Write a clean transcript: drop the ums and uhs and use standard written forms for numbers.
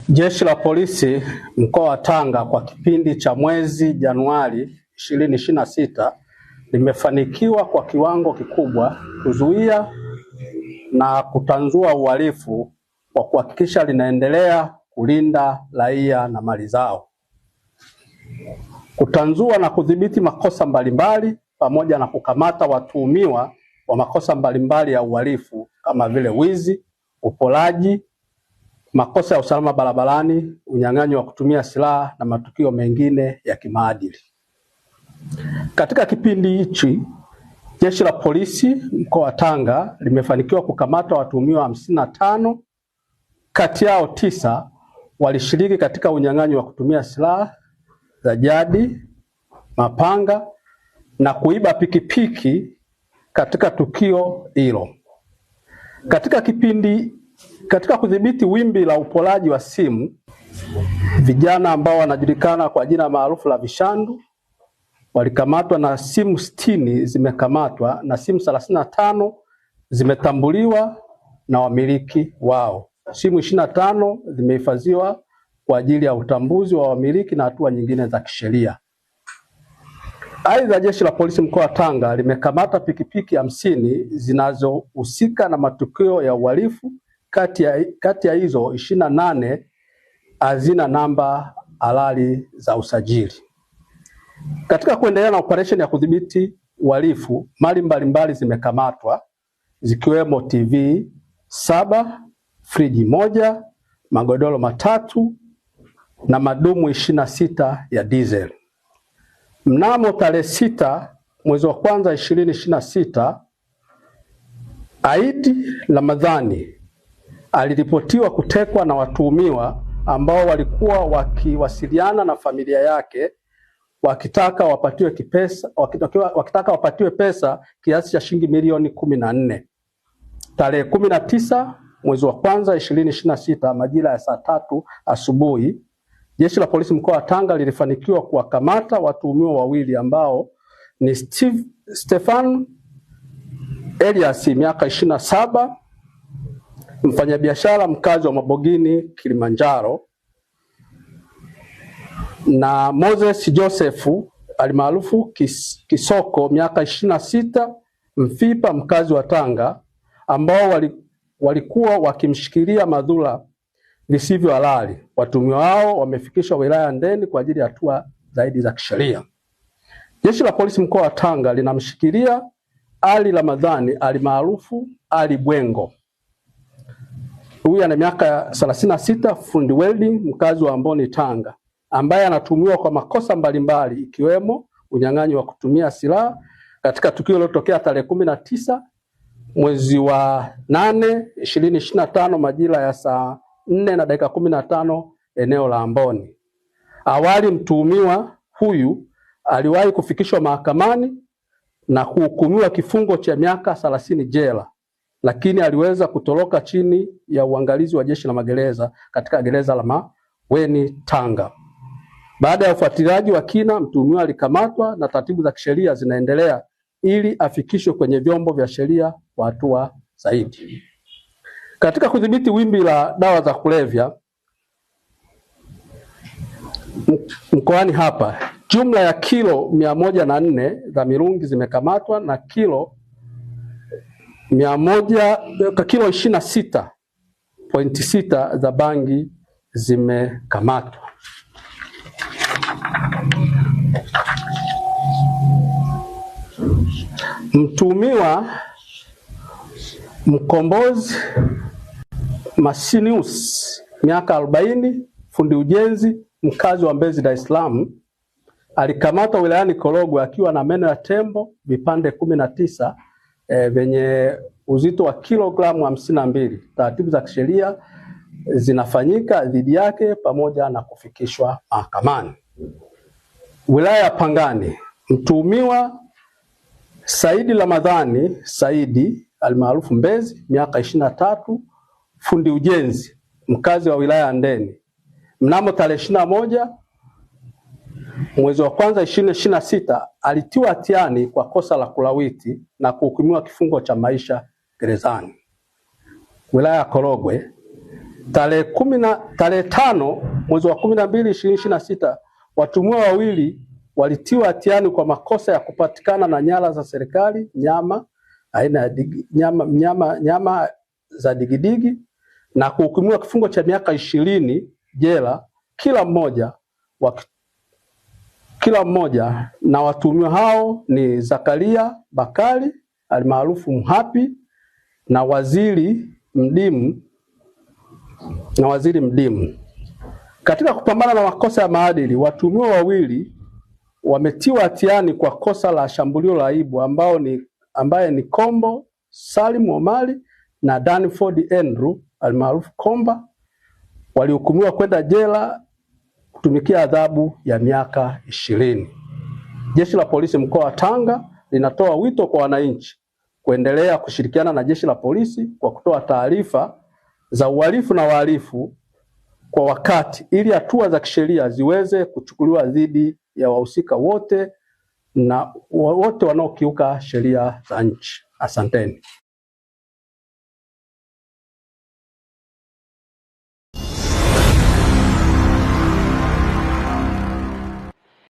Jeshi la Polisi mkoa wa Tanga kwa kipindi cha mwezi Januari 2026 limefanikiwa kwa kiwango kikubwa kuzuia na kutanzua uhalifu kwa kuhakikisha linaendelea kulinda raia na mali zao, kutanzua na kudhibiti makosa mbalimbali pamoja na kukamata watuhumiwa wa makosa mbalimbali ya uhalifu kama vile wizi, uporaji, makosa ya usalama barabarani, unyang'anyi wa kutumia silaha na matukio mengine ya kimaadili. Katika kipindi hichi, Jeshi la Polisi mkoa wa Tanga limefanikiwa kukamata watuhumiwa 55, kati yao 9 walishiriki katika unyang'anyi wa kutumia silaha za jadi, mapanga na kuiba pikipiki katika tukio hilo. Katika kudhibiti wimbi la uporaji wa simu, vijana ambao wanajulikana kwa jina maarufu la vishandu walikamatwa na simu 60 zimekamatwa na simu 35 zimetambuliwa na wamiliki wao. Simu 25 zimehifadhiwa kwa ajili ya utambuzi wa wamiliki na hatua nyingine za kisheria. Aidha, Jeshi la Polisi mkoa wa Tanga limekamata pikipiki 50 zinazohusika na matukio ya uhalifu. Kati ya hizo 28 hazina namba halali za usajili. Katika kuendelea na operation ya kudhibiti uhalifu, mali mbalimbali zimekamatwa zikiwemo TV 7, friji 1, magodoro 3 na madumu 26 ya diesel. Mnamo tarehe 6 mwezi wa kwanza 2026, Aidi Ramadhani aliripotiwa kutekwa na watuhumiwa ambao walikuwa wakiwasiliana na familia yake wakitaka wapatiwe pesa kiasi cha shilingi milioni 14. Tarehe 19 mwezi wa kwanza 2026 majira ya saa 3 asubuhi, Jeshi la Polisi mkoa wa Tanga lilifanikiwa kuwakamata watuhumiwa wawili ambao ni Stefan Elias miaka 27, mfanyabiashara mkazi wa Mabogini, Kilimanjaro, na Moses Joseph alimaarufu Kisoko miaka 26, Mfipa mkazi wa Tanga, ambao walikuwa wakimshikilia madhula visivyo halali. Watuhumiwa hao wamefikishwa wilaya Ndeni kwa ajili ya hatua zaidi za kisheria. Jeshi la Polisi mkoa wa Tanga linamshikilia Ali Ramadhani alimaarufu Ali Bwengo. Huyu ana miaka 36, fundi welding mkazi wa Amboni Tanga, ambaye anatuhumiwa kwa makosa mbalimbali ikiwemo unyang'anyi wa kutumia silaha katika tukio lililotokea tarehe 19 mwezi wa 8 2025 majira ya saa 4:15 eneo la Amboni. Awali mtuhumiwa huyu aliwahi kufikishwa mahakamani na kuhukumiwa kifungo cha miaka 30 jela, lakini aliweza kutoroka chini ya uangalizi wa Jeshi la Magereza katika gereza la Maweni Tanga. Baada ya ufuatiliaji wa kina, mtuhumiwa alikamatwa na taratibu za kisheria zinaendelea ili afikishwe kwenye vyombo vya sheria kwa hatua zaidi. Katika kudhibiti wimbi la dawa za kulevya mkoani hapa, jumla ya kilo 104 za mirungi zimekamatwa na kilo 26.6 za bangi zimekamatwa. Mtuhumiwa Mkombozi Masinius miaka 40, fundi ujenzi mkazi wa Mbezi, Dar es Salaam, alikamatwa wilayani Korogwe akiwa na meno ya tembo vipande 19 venye uzito wa kilogramu 52. Taratibu za kisheria zinafanyika dhidi yake pamoja na kufikishwa mahakamani. Wilaya ya Pangani, mtuhumiwa Saidi Ramadhani Saidi almaarufu Mbezi miaka 23, fundi ujenzi mkazi wa wilaya ya Ndeni, mnamo tarehe 21 mwezi wa kwanza 2026 alitiwa hatiani kwa kosa la kulawiti na kuhukumiwa kifungo cha maisha gerezani. Wilaya ya Korogwe, Tarehe 5 mwezi wa 12 2026 watuhumiwa wawili walitiwa hatiani kwa makosa ya kupatikana na nyara za serikali, nyama aina ya nyama za digidigi na kuhukumiwa kifungo cha miaka 20 jela kila mmoja, na watuhumiwa hao ni Zakaria Bakari almaarufu Mhapi na Waziri Mdimu. Katika kupambana na makosa ya maadili, watuhumiwa wawili wametiwa hatiani kwa kosa la shambulio la aibu ambaye ni Kombo Salim Omari na Danford Andrew almaarufu Komba. Walihukumiwa kwenda jela kutumikia adhabu ya miaka 20. Jeshi la Polisi mkoa wa Tanga linatoa wito kwa wananchi kuendelea kushirikiana na jeshi la polisi kwa kutoa taarifa za uhalifu na wahalifu kwa wakati ili hatua za kisheria ziweze kuchukuliwa dhidi ya wahusika wote na wote wanaokiuka sheria za nchi. Asanteni.